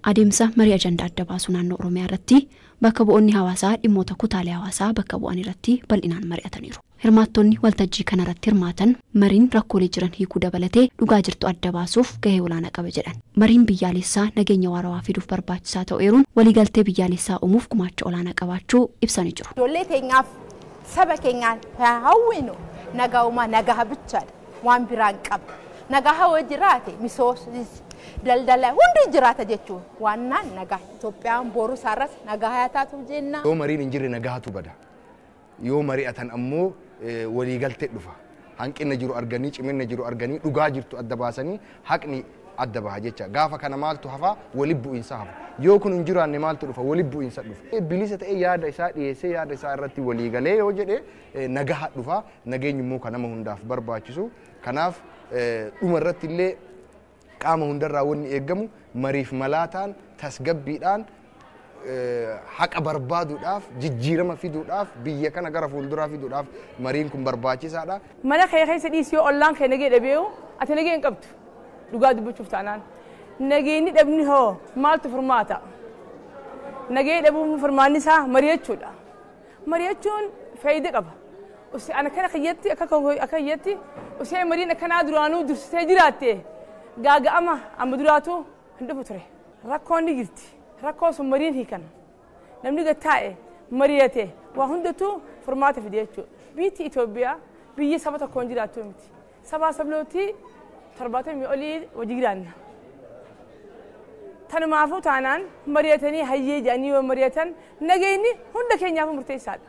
Adeemsa marii ajandaa adda baasuu naannoo Oromiyaa irratti bakka bu'oonni hawaasaa dhimmoota kutaalee hawaasaa bakka bu'an irratti bal'inaan mari'ataniiru. Hirmaattonni waltajjii kana irratti hirmaatan mariin rakkoolee jiran hiikuu dabalatee dhugaa jirtu adda baasuuf gahee olaanaa qaba jedhan. Mariin biyyaalessaa nageenya waarawaa fiduuf barbaachisaa ta'eeruun waliigaltee biyyaalessaa uumuuf gumaacha olaanaa qabaachuu ibsanii jiru. Ijoollee teenyaaf saba keenyaan hawwinu nagaa'uma nagaha bichaadha waan biraan qaba. Nagaha wajjiraate misoosis daldala hundi jiraata jechuun waannaan nagaa Itoophiyaan boru sarras nagaa taatu jenna. Yoo mariin hin jirre nagaatu bada. Yoo mari'atan ammoo waliigaltee dhufa. Hanqina jiru arganii cimina jiru arganii dhugaa jirtu adda baasanii haqni adda baha jecha. Gaafa kana maaltu hafa waliin bu'iinsa hafa. Yoo kun hin jiraanne maaltu dhufa waliin bu'iinsa dhufa. Bilisa ta'ee yaada isaa dhiyeessee yaada isaa irratti waliigalee yoo jedhee nagaa dhufa. Nageenyi immoo kan nama hundaaf barbaachisu. Kanaaf dhuma irratti illee qaama hundarraa wanni eegamu mariif malaataan tasgabbiidhaan haqa barbaaduudhaaf jijjiirama fiduudhaaf biyya kana gara fuulduraa fiduudhaaf mariin kun barbaachisaadha. Mana keessa dhiisii ollaan kee nagee dhabeeyo ati nagee hin qabdu dhugaa dubbachuuf taanaan nageenyi dhabni hoo maaltu furmaata nagee dhabuun furmaanni isaa mari'achuudha. Mari'achuun faayidaa qaba. Usi ana kana kiyyatti akka kiyyatti usi mariin akkanaa duraanuu dursitee jiraatte gaaga'ama amma duraatu hin dhufu ture. Rakkoon ni jirti. Rakkoo sun mariin hiikan. Namni gattaa'e mari'ate waa hundatu furmaata fide jechuudha. Biyyi Itoophiyaa biyya saba tokkoon jiraattu miti. Sabaa sablooti 70 olii wajji jiraanna. Tanumaafuu taanaan mari'atanii hayyee jedhanii yoo mari'atan nageenyi hunda keenyaaf murteessaadha.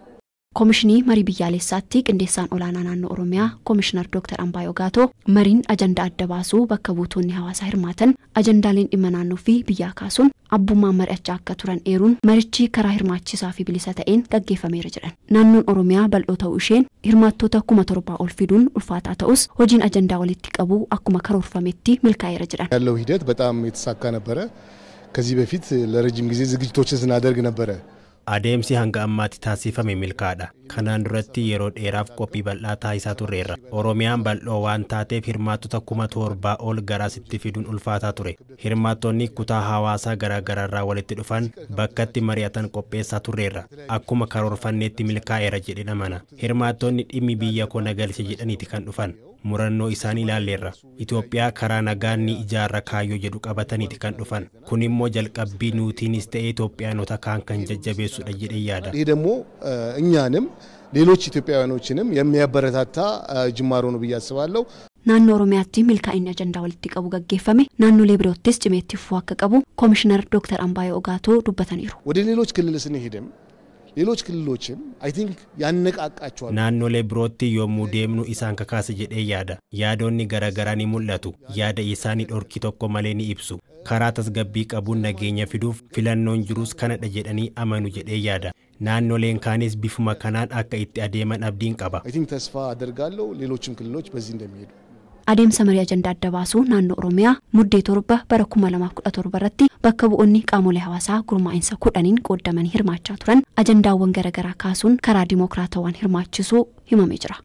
Komishinii marii biyyaalessaatti qindeessaan olaanaa naannoo Oromiyaa Komishinar Dr. Ambaayoo Gaatoo mariin ajandaa adda baasuu bakka buutonni hawaasaa hirmaatan ajandaaleen dhimma naannoo fi biyyaa kaasuun abbummaan mari'achaa akka turan eeruun marichi karaa hirmaachisaa fi bilisa ta'een gaggeeffameera jedhan. Naannoon Oromiyaa bal'oo ta'uu isheen hirmaattoota 7,000 ol fiduun ulfaataa ta'us hojiin ajandaa walitti qabuu akkuma karoorfametti milkaa'eera jedhan. ያለው ሂደት በጣም የተሳካ ነበረ። ከዚህ በፊት ለረጅም ጊዜ ዝግጅቶችን ስናደርግ ነበረ። Adeemsi hanga ammaatti taasifame milkaadha. Kanaan duratti yeroo dheeraaf qophii bal'aa taasisaa turreerra. Oromiyaan bal'oo waan taateef hirmaattota 7,000 ol garasitti fiduun ulfaataa ture. Hirmaattonni kutaa hawaasaa garaagaraarraa walitti dhufan bakkatti mari'atan qopheessaa turreerra. Akkuma karoorfanneetti milkaa'eera jedhee amana. Hirmaattonni dhimmi biyya koo nagalche jedhaniiti kan dhufan. Murannoo isaanii ilaalleerra. Itoophiyaa karaa nagaan ni ijaarra kaayyoo jedhu qabataniiti kan dhufan. Kun immoo jalqabbii nuutiinis ta'ee Itoophiyaanota kaan kan jajjabeessudha jedhee yaada. ይህ ደግሞ እኛንም ሌሎች ኢትዮጵያውያኖችንም የሚያበረታታ ጅማሮ ነው ብዬ አስባለሁ። ናኖ ኦሮሚያatti milkaa'inni ajandaa walitti qabu gaggeeffame naannolee biroottis cimeetti fufuu akka qabu Komishinar Dr. Ambaayoo Gaatoo dubbataniiru. ወደ ሌሎች ክልል ስንሄድም ሌሎች ክልሎችም I think ያነቃቃቸዋል. Naannolee birootti yommuu deemnu isaan kakaase jedhee yaada. Yaadonni garaagaraa ni mul'atu. Yaada isaanii dhorki tokko malee ni ibsu. Karaa tasgabbii qabuun nageenya fiduuf filannoon jirus kanadha jedhanii amanu jedhee yaada. Naannoleen kaanis bifuma kanaan akka itti adeeman abdiin qaba. I think ተስፋ አደርጋለሁ ሌሎችም ክልሎች በዚህ እንደሚሄዱ. Adeemsa marii ajandaa adda baasuu naannoo Oromiyaa muddee 7 bara 2017 irratti bakka bu'oonni qaamolee hawaasaa gurmaa'insa 10 qoodamanii hirmaachaa turan ajandaawwan garaagaraa kaasuun karaa dimookiraatawaan hirmaachisuu himamee jira.